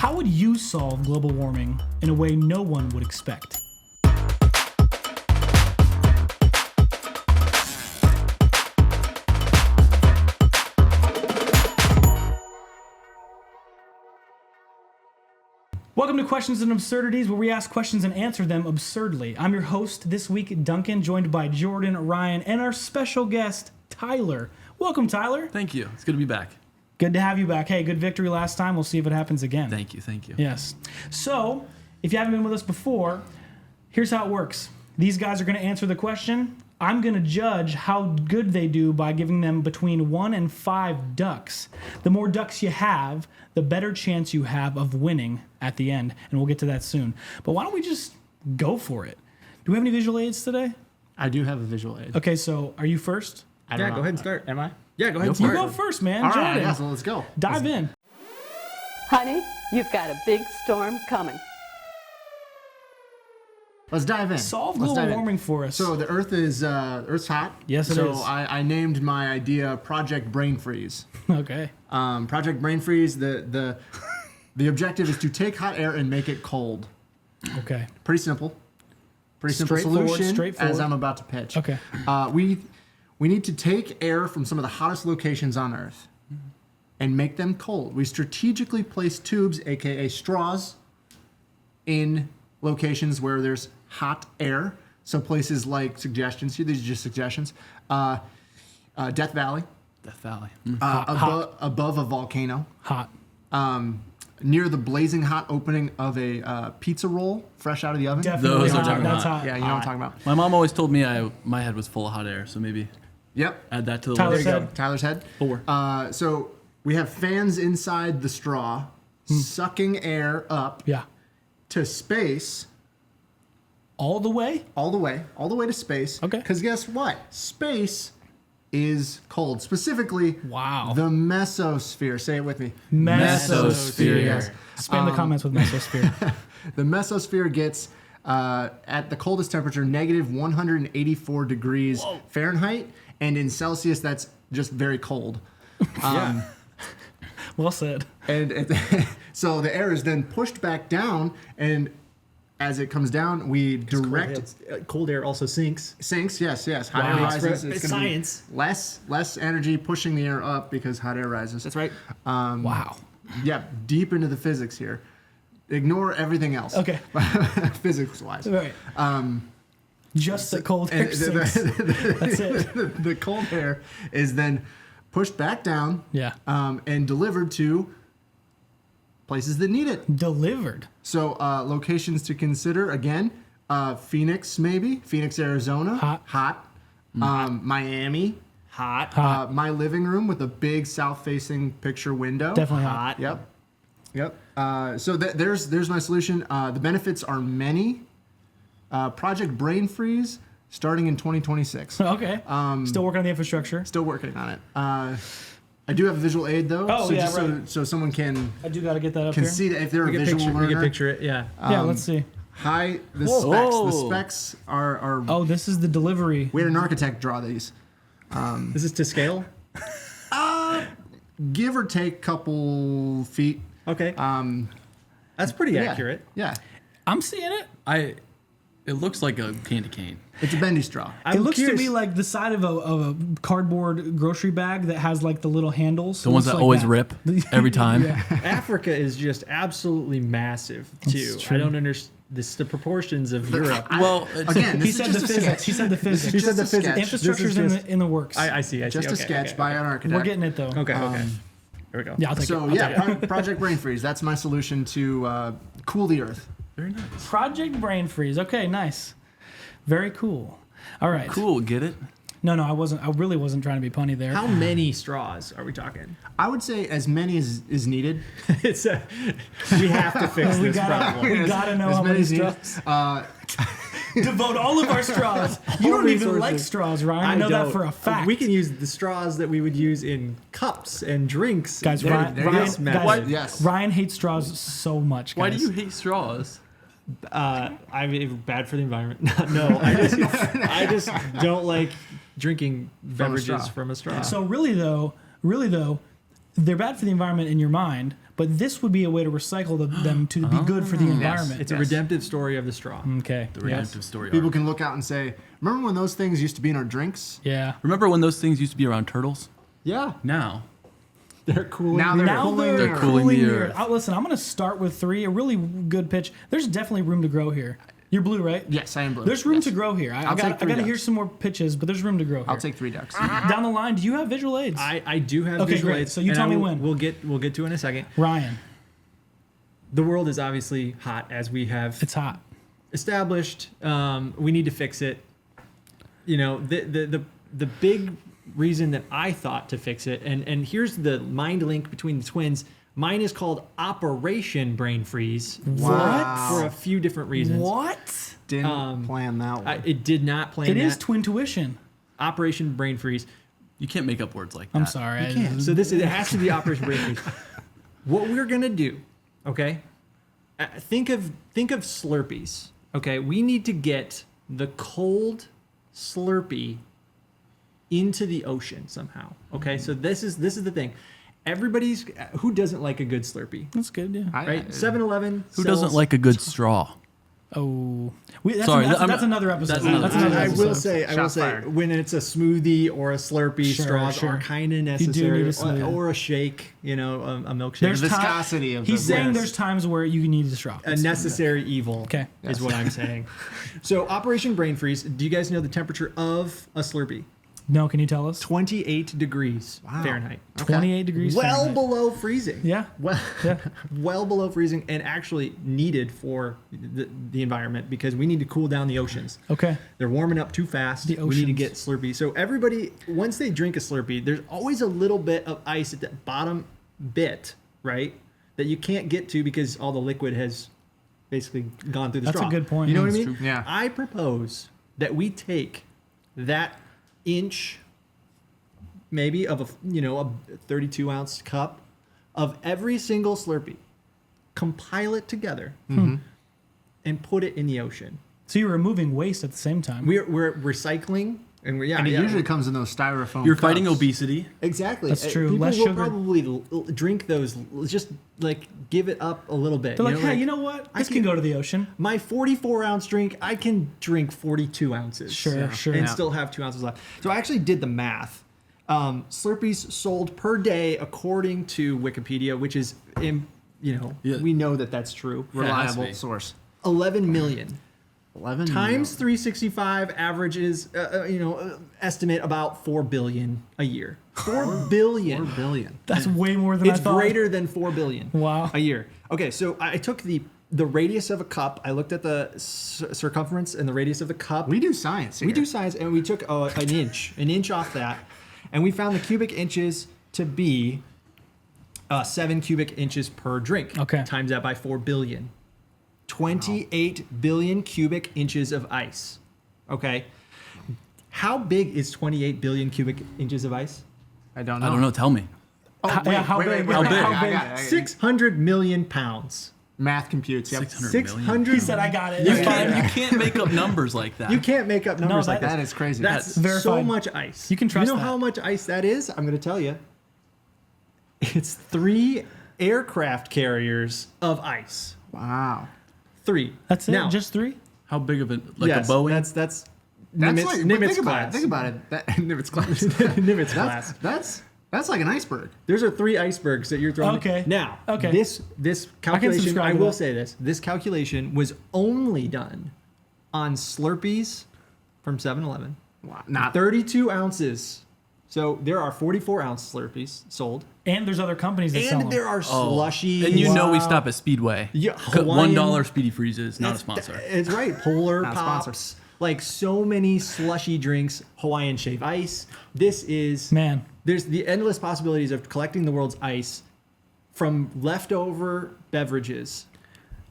How would you solve global warming in a way no one would expect? Welcome to Questions and Absurdities, where we ask questions and answer them absurdly. I'm your host this week, Duncan, joined by Jordan, Ryan, and our special guest, Tyler. Welcome, Tyler. Thank you. It's good to be back. Good to have you back. Hey, good victory last time. We'll see if it happens again. Thank you. Thank you. Yes. So, if you haven't been with us before, here's how it works. These guys are going to answer the question. I'm going to judge how good they do by giving them between 1 and 5 ducks. The more ducks you have, the better chance you have of winning at the end. And we'll get to that soon. But why don't we just go for it? Do we have any visual aids today? I do have a visual aid. Okay, so are you first? I don't know. Go ahead and start. Am I? Yeah, go ahead and You start. go first, man. All Jordan, right, yeah, so let's go. dive in. Honey, you've got a big storm coming. Let's dive in. Solve Let's global dive in. warming for us. So the Earth's hot. Yes, it so is. I named my idea Project Brain Freeze. Okay. Project Brain Freeze. The objective is to take hot air and make it cold. Okay. Pretty simple. Pretty simple solution. Straightforward. As I'm about to pitch. Okay. We need to take air from some of the hottest locations on Earth and make them cold. We strategically place tubes, aka straws, in locations where there's hot air. So places like suggestions here, these are just suggestions. Death Valley. Death Valley. Above a volcano. Hot. Near the blazing hot opening of a pizza roll fresh out of the oven. Definitely Those are hot. talking That's about- hot. Yeah, you know what I'm talking about. My mom always told me my head was full of hot air, so maybe Yep. add that to the Tyler's list. head. Tyler's head. 4. So we have fans inside the straw sucking air up Yeah. to space All the way? all the way to space. Okay. Because guess what? Space is cold. Specifically, Wow. the mesosphere. Say it with me. Mesosphere. Yes. Spam the comments with mesosphere. The mesosphere gets at the coldest temperature negative 184 degrees Fahrenheit, and in Celsius that's just very cold. Well said. So the air is then pushed back down, and as it comes down, we direct Cold air also sinks. sinks. Yes. Hot Wow. air rises. It's gonna be science. less energy pushing the air up because hot air rises. That's right. Wow. Yeah, deep into the physics here. Ignore everything else. Okay. Physics wise. All right. Just the cold air sinks. That's it. The cold air is then pushed back down. Yeah. And delivered to places that need it. Delivered. So locations to consider again: Phoenix, maybe Phoenix, Arizona, hot. Miami, Hot. my living room with a big south-facing picture window. Definitely hot. Yep. So there's my solution. The benefits are many. Project Brain Freeze starting in 2026. Okay. Still working on the infrastructure. Still working on it. I do have a visual aid though. Oh, so yeah, just right. so someone can I do got to get that up here. see that if they're a We visual learner. can picture it. Yeah. Yeah, let's see. The Whoa. specs are. Oh, this is the delivery. We had an architect draw these. This is to scale. Give or take couple feet. Okay. That's pretty Yeah. accurate. Yeah. I'm seeing it. It looks like a candy cane. It's a bendy straw. It looks to me like the side of a cardboard grocery bag that has like the little handles. The ones that always rip every time. Africa is just absolutely massive too. true. I don't understand the proportions of Europe. Well, Again, He this said is the just a physics. sketch. He said the physics. This is just a sketch. Infrastructure's This is in the works. I see. Just a Okay, sketch okay. by an architect. We're getting it though. Okay. Okay. Here we go. Yeah, I'll take So it. I'll take it. Project Brain Freeze. That's my solution to cool the Earth. very nice. Project Brain Freeze. Okay, nice. Very cool. All right. Cool. Get it? No, I wasn't. I really wasn't trying to be punny there. How many straws are we talking? I would say as many as is needed. It's a, we have to fix we this gotta, problem. we gotta know As how many many as needed. straws. Devote all of our straws. You don't even resources. like straws, Ryan. I know that don't. for a fact. We can use the straws that we would use in cups and drinks. Guys, They're- Ryan, they're Ryan, just guys, magic. Yes. Ryan hates straws so much. Guys. Why do you hate straws? I mean, bad for the environment. No, I just don't like drinking beverages straw. from a straw. So really though, they're bad for the environment in your mind, but this would be a way to recycle them to be good for the environment. It's a redemptive story of the straw. Okay. The Yes. redemptive story. People arc. can look out and say, remember when those things used to be in our drinks? Yeah. Remember when those things used to be around turtles? Yeah, Now. they're cool. Now they're Now cooling they're the earth. cooling the cooling the earth. earth. Listen, I'm going to start with 3. A really good pitch. There's definitely room to grow here. You're blue, right? Yes, I am blue. There's room Yes. to grow here. I'll I take got 3 to hear ducks. some more pitches, but there's room to grow here. I'll take 3 ducks. Down the line, do you have visual aids? I do have Okay, visual great. aids. So you and tell me I will- when. We'll get to it in a second. Ryan, The world is obviously hot, as we have it's hot. established. We need to fix it. You know, the big reason that I thought to fix it, and here's the mind link between the twins. Mine is called Operation Brain Freeze. Wow. For a few different reasons. What? Didn't plan that one. It did not plan It that. is twin tuition. Operation Brain Freeze. You can't make up words like that. I'm sorry. So it has to be Operation Brain Freeze. What we're gonna do, okay? Think of Slurpees. Okay, we need to get the cold Slurpee into the ocean somehow. Okay, so this is the thing. Everybody's who doesn't like a good Slurpee, That's good, yeah. right? 7-Eleven. Who doesn't like a good straw? Oh. That's, Sorry, that's, I'm- that's another episode. that's another episode. I episode. will say, Shots fired. when it's a smoothie or a Slurpee, Sure, straws sure. are kind of need necessary, a smoothie. or a shake, you know, a milkshake. There's The ti- viscosity of He's the- saying Yes. there's times where you need to straw. a necessary evil. Okay. is what I'm saying. So Operation Brain Freeze. Do you guys know the temperature of a Slurpee? No, can you tell us? 28 degrees Fahrenheit. 28 degrees Well Fahrenheit. below freezing. Yeah. Well, Yeah. well below freezing, and actually needed for the environment because we need to cool down the oceans. Okay. They're warming up too fast. The We need to oceans. get Slurpee. So everybody, once they drink a Slurpee, there's always a little bit of ice at the bottom bit, right? That you can't get to because all the liquid has basically gone through the That's a straw. good point. You know what I That's mean? true. Yeah. I propose that we take that inch, maybe of a 32 ounce cup of every single Slurpee, compile it together, and put it in the ocean. So you're removing waste at the same time. We're recycling, and we're And it usually comes in those styrofoam You're fighting cups. obesity. exactly. That's true. People Less will sugar. probably drink those. Just like give it up a little bit. They're like, hey, you know what? I This can go to the ocean. My 44 ounce drink, I can drink 42 ounces. Sure, sure. And Yeah. still have 2 ounces left. So I actually did the math. Slurpees sold per day, according to Wikipedia, which is, Yeah. we know that that's true. Yeah, it has to Reliable be. source. 11 million. 11 Times mil. 365 averages, estimate about 4 billion a year. 4 billion. 4 billion. That's way more than I It's thought. greater than 4 billion. Wow. A year. Okay, so I took the radius of a cup. I looked at the circumference and the radius of the cup. We do science here. We do science, and we took an inch off that, and we found the cubic inches to be 7 cubic inches per drink. Okay. Times that by 4 billion. 28 billion cubic inches of ice. Okay. How big is 28 billion cubic inches of ice? I don't know. I don't know. Tell me. Oh, How- yeah, how big? How big? I got big? it, I got it. 600 million pounds. Math computes. Yep. 600 million. 600. He said, I got it. You I got it. can't make up numbers like that. You can't make up numbers like That that. is crazy. That's Verified. so much ice. You can trust You know that. how much ice that is? I'm going to tell you. It's 3 aircraft carriers of ice. wow. 3. That's it? Now, Just 3? How big of it? Like yes, a Boeing? That's That's Nimitz, like, but Nimitz think about class. it. Think about it. That, Nimitz class. Nimitz class. That's like an iceberg. There's are 3 icebergs that you're throwing. Okay. Now, Okay. this calculation, subscribe I to will that. say this calculation was only done on Slurpees from 7-Eleven. Wow. Not 32 ounces. So there are 44 ounce Slurpees sold. And there's other companies that sell And them. there are slushies. And you know we Wow. stop at Speedway. Yeah, $1 Speedy Freezes, not a sponsor. It's right. Polar Not Pops. sponsored. Like so many slushy drinks, Hawaiian Shave Ice. This is Man. There's the endless possibilities of collecting the world's ice from leftover beverages.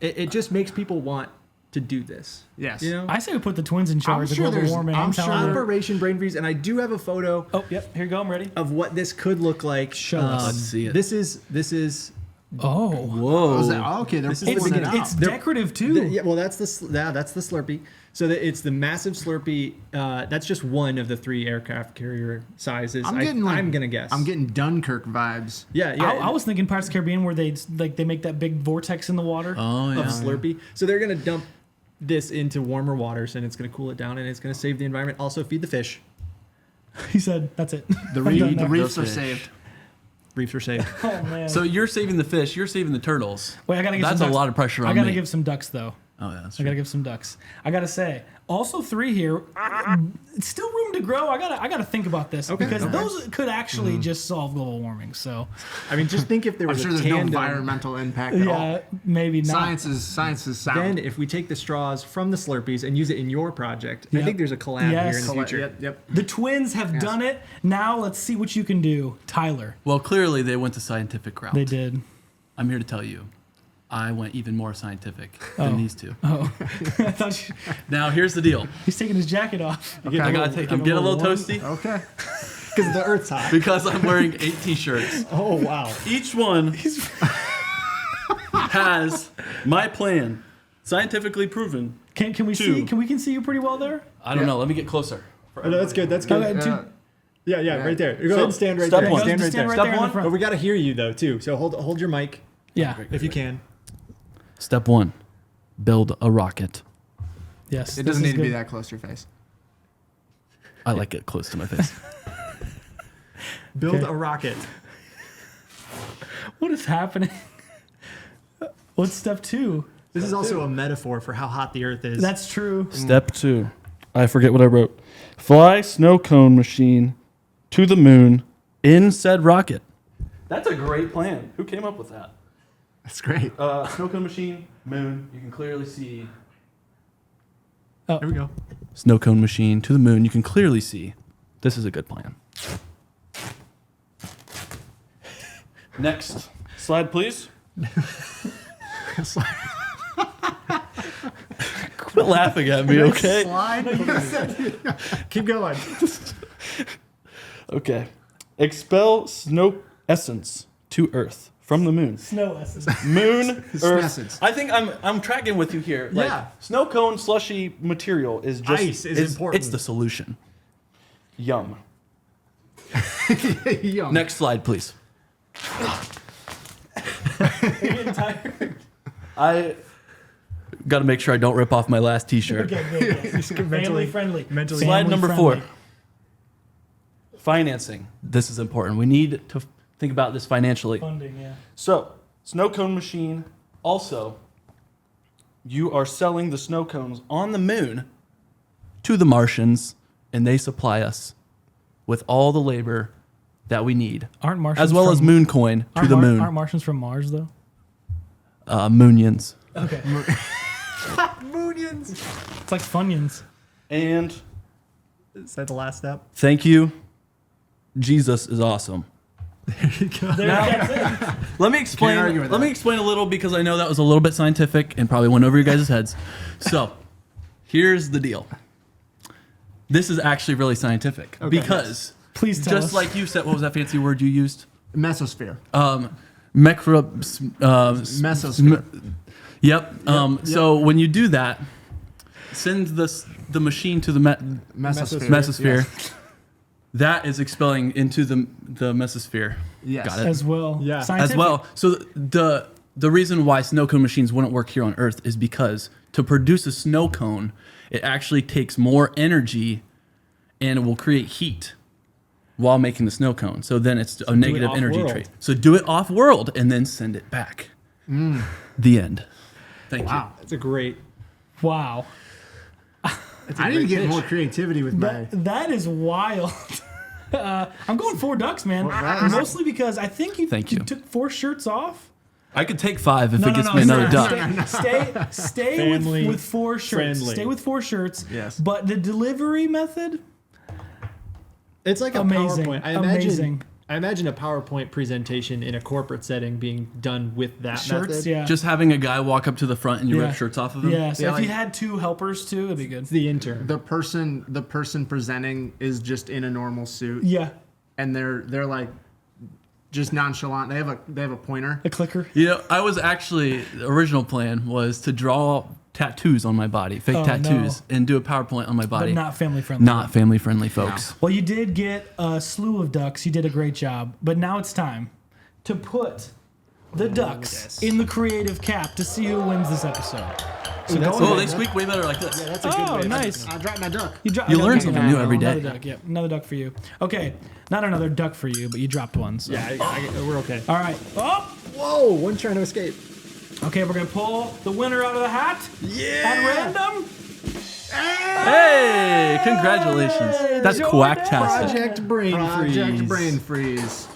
It just makes people want to do this. Yes. You know? I say we put the twins in charge of sure global there's- warming. I'm I'm telling sure- you. Operation Brain Freeze, and I do have a photo Oh, yep. Here you go. I'm ready. of what this could look like. Show us. Let's see it. This is Oh. I was Whoa. like, oh, okay, they're This is pulling the it out. It's decorative too. Yeah, well, that's the Slurpee. So it's the massive Slurpee. That's just one of the 3 aircraft carrier sizes. I'm gonna guess. I'm getting Dunkirk vibes. Yeah. I was thinking Pirates of the Caribbean where they make that big vortex in the water. Oh, of yeah. Slurpee. So they're gonna dump this into warmer waters, and it's gonna cool it down, and it's gonna save the environment. Also feed the fish. He said, "That's it." The I'm done now. reefs are Fish. saved. Reefs are saved. Oh man. So you're saving the fish. You're saving the turtles. Wait, I gotta give That's some a ducks. lot of pressure on I gotta me. give some ducks though. Oh, yeah. That's I gotta true. give some ducks. I gotta say, also 3 here. It's still room to grow. I gotta think about this because those could actually just solve global warming. So I mean, just think if there I'm was sure a there's no tandem. environmental impact at all. yeah, maybe not. Science is sound. Then, if we take the straws from the Slurpees and use it in your project, I Yep. think there's a collab Yes. here in the future. Yep. The twins have done it. Now let's see what you can do, Tyler. Well, clearly they went the scientific route. They did. I'm here to tell you, I went even more scientific than these two. Oh, I thought Now, here's the deal. he's taking his jacket off. I gotta take him, get a little toasty Okay. Because the Earth's hot. because I'm wearing 8 t-shirts. Oh, wow. Each one has my plan, scientifically proven. Can we Two. see? Can we see you pretty well there? I don't know. Let me get closer. Oh, no, that's good. That's good. Okay, two- Yeah, right there. Go ahead and stand right step there. one. Stand Just right stand there. right there in the one. front. But we got to hear you, though, too. So hold your mic Yeah. if you can. Step 1, build a rocket. Yes. It this doesn't is need to be good. that close to your face. I like it close to my face. Build Okay. a rocket. What is happening? What's step 2? This is also a metaphor for how hot the Earth is. That's true. Step 2, I forget what I wrote. Fly snow cone machine to the moon in said rocket. That's a great plan. Who came up with that? That's great. Snow cone machine, moon. You can clearly see. Here we go. Snow cone machine to the moon. You can clearly see. This is a good plan. Next slide, please. Quit laughing at me, okay? Slide. Keep going. Okay. Expel snow essence to Earth from the moon. Snow essence. Moon, Earth. essence. I think I'm tracking with you here. Like, Yeah. snow cone slushy material is just Ice is important. It's the solution. Yum. Yum. Next slide, please. Getting tired. I got to make sure I don't rip off my last T-shirt. Okay, good. Yes. Family friendly. Mentally. Slide Family number friendly. 4. Financing. This is important. We need to think about this financially. Funding, yeah. So, snow cone machine. Also, you are selling the snow cones on the moon to the Martians, and they supply us with all the labor that we need, Aren't Martians as well as from- moon coin to aren't the Mar- moon. Aren't Martians from Mars though? Moonians. Okay. Moonians. It's like Funyuns. And Is that the last step? thank you. Jesus is awesome. That's it. Let me explain. argue with Let me that. explain a little because I know that was a little bit scientific and probably went over your guys' heads. So, here's the deal. This is actually really scientific because Please tell just us. like you said, what was that fancy word you used? Mesosphere. Mesosphere. Yep. So when you do that, send the machine to the Mesosphere. mesosphere. Yes. That is expelling into the mesosphere. Yes. Got it. as well. Yeah. As Scientific. well. So the reason why snow cone machines wouldn't work here on Earth is because to produce a snow cone, it actually takes more energy and it will create heat while making the snow cone. So then it's a negative energy off-world. trait. So do it off world and then send it back. The end. Thank Wow. That's a great. Wow. I need to get more creativity with my. That is wild. I'm going 4 ducks, man. that is- Mostly because I think you Thank you. took 4 shirts off. you. I could take 5 if it gets me another duck. Stay Family with 4 shirts. friendly. Stay with 4 shirts. Yes. But the delivery method, It's like a Amazing. PowerPoint. Amazing. I imagine a PowerPoint presentation in a corporate setting being done with that shirts, method. yeah. Just having a guy walk up to the front and you Yeah. rip shirts off of him. yeah. So Yeah, if you like- had 2 helpers too, it'd be good. It's the intern. The person presenting is just in a normal suit, Yeah. and they're like just nonchalant. They have a pointer. A clicker. You know, I was actually, the original plan was to draw tattoos on my body, fake Oh, tattoos, and do a PowerPoint on my But body. not family friendly. Not family friendly, folks. Well, you did get a slew of ducks. You did a great job. But now it's time to put the ducks in the creative cap to see who wins this episode. So that's go Oh, ahead. they squeak way better like this. That's a good Oh, way. nice. I dropped my duck. You learn something new every day. Another duck, yep. Another duck for you. Okay, not another duck for you, but you dropped one. So. Yeah, we're okay. All right. Oh, Whoa! One trying to escape. okay, we're going to pull the winner out of the hat. Yeah. At random. Hey, congratulations. That's Jordan. quacktastic. Project Brain Freeze. Project Brain Freeze.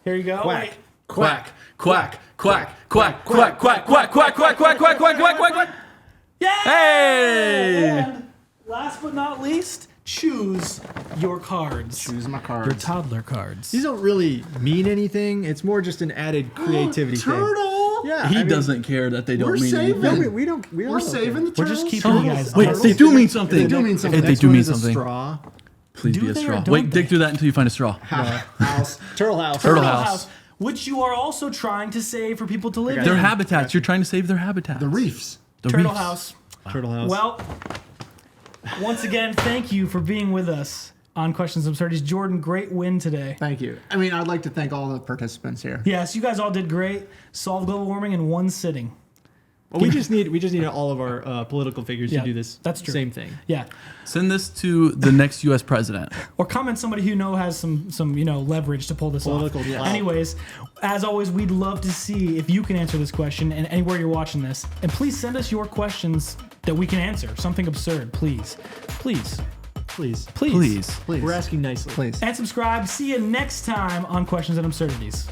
Here you go. Quack. Wait. Quack, quack, quack, quack, quack, quack, quack, quack, quack, quack, quack, quack, quack, quack, quack. Yeah! Hey! And last but not least, choose your cards. Choose my Your cards. toddler cards. These don't really mean anything. It's more just an added creativity thing. Turtle. Yeah, He doesn't care that they don't We're mean saving. anything. No, we don't. We're saving the We're turtles. just keeping you guys. Wait, they do mean something. They do mean something. They do mean Next one is a something. Straw. Please Do be a they or straw. don't Wait, dig they? through that until you find a straw. House. Turtle House. Turtle House. Which you are also trying to save for people to live Their in. habitats. You're trying to save their habitats. The reefs. The Turtle reefs. House. Turtle House. Well, once again, thank you for being with us on Questions and Absurdities. Jordan, great win today. Thank you. I mean, I'd like to thank all the participants here. Yes, you guys all did great. Solved global warming in one sitting. Well, we just need all of our political figures Yeah, to do this. that's true. Same thing. Yeah. Send this to the next U.S. president. Or comment somebody who has some leverage to pull this Political off. clout. Anyways, as always, we'd love to see if you can answer this question and anywhere you're watching this. And please send us your questions that we can answer. Something absurd, please. Please. Please. Please. Please. Please. We're asking nicely. Please. And subscribe. See you next time on Questions and Absurdities.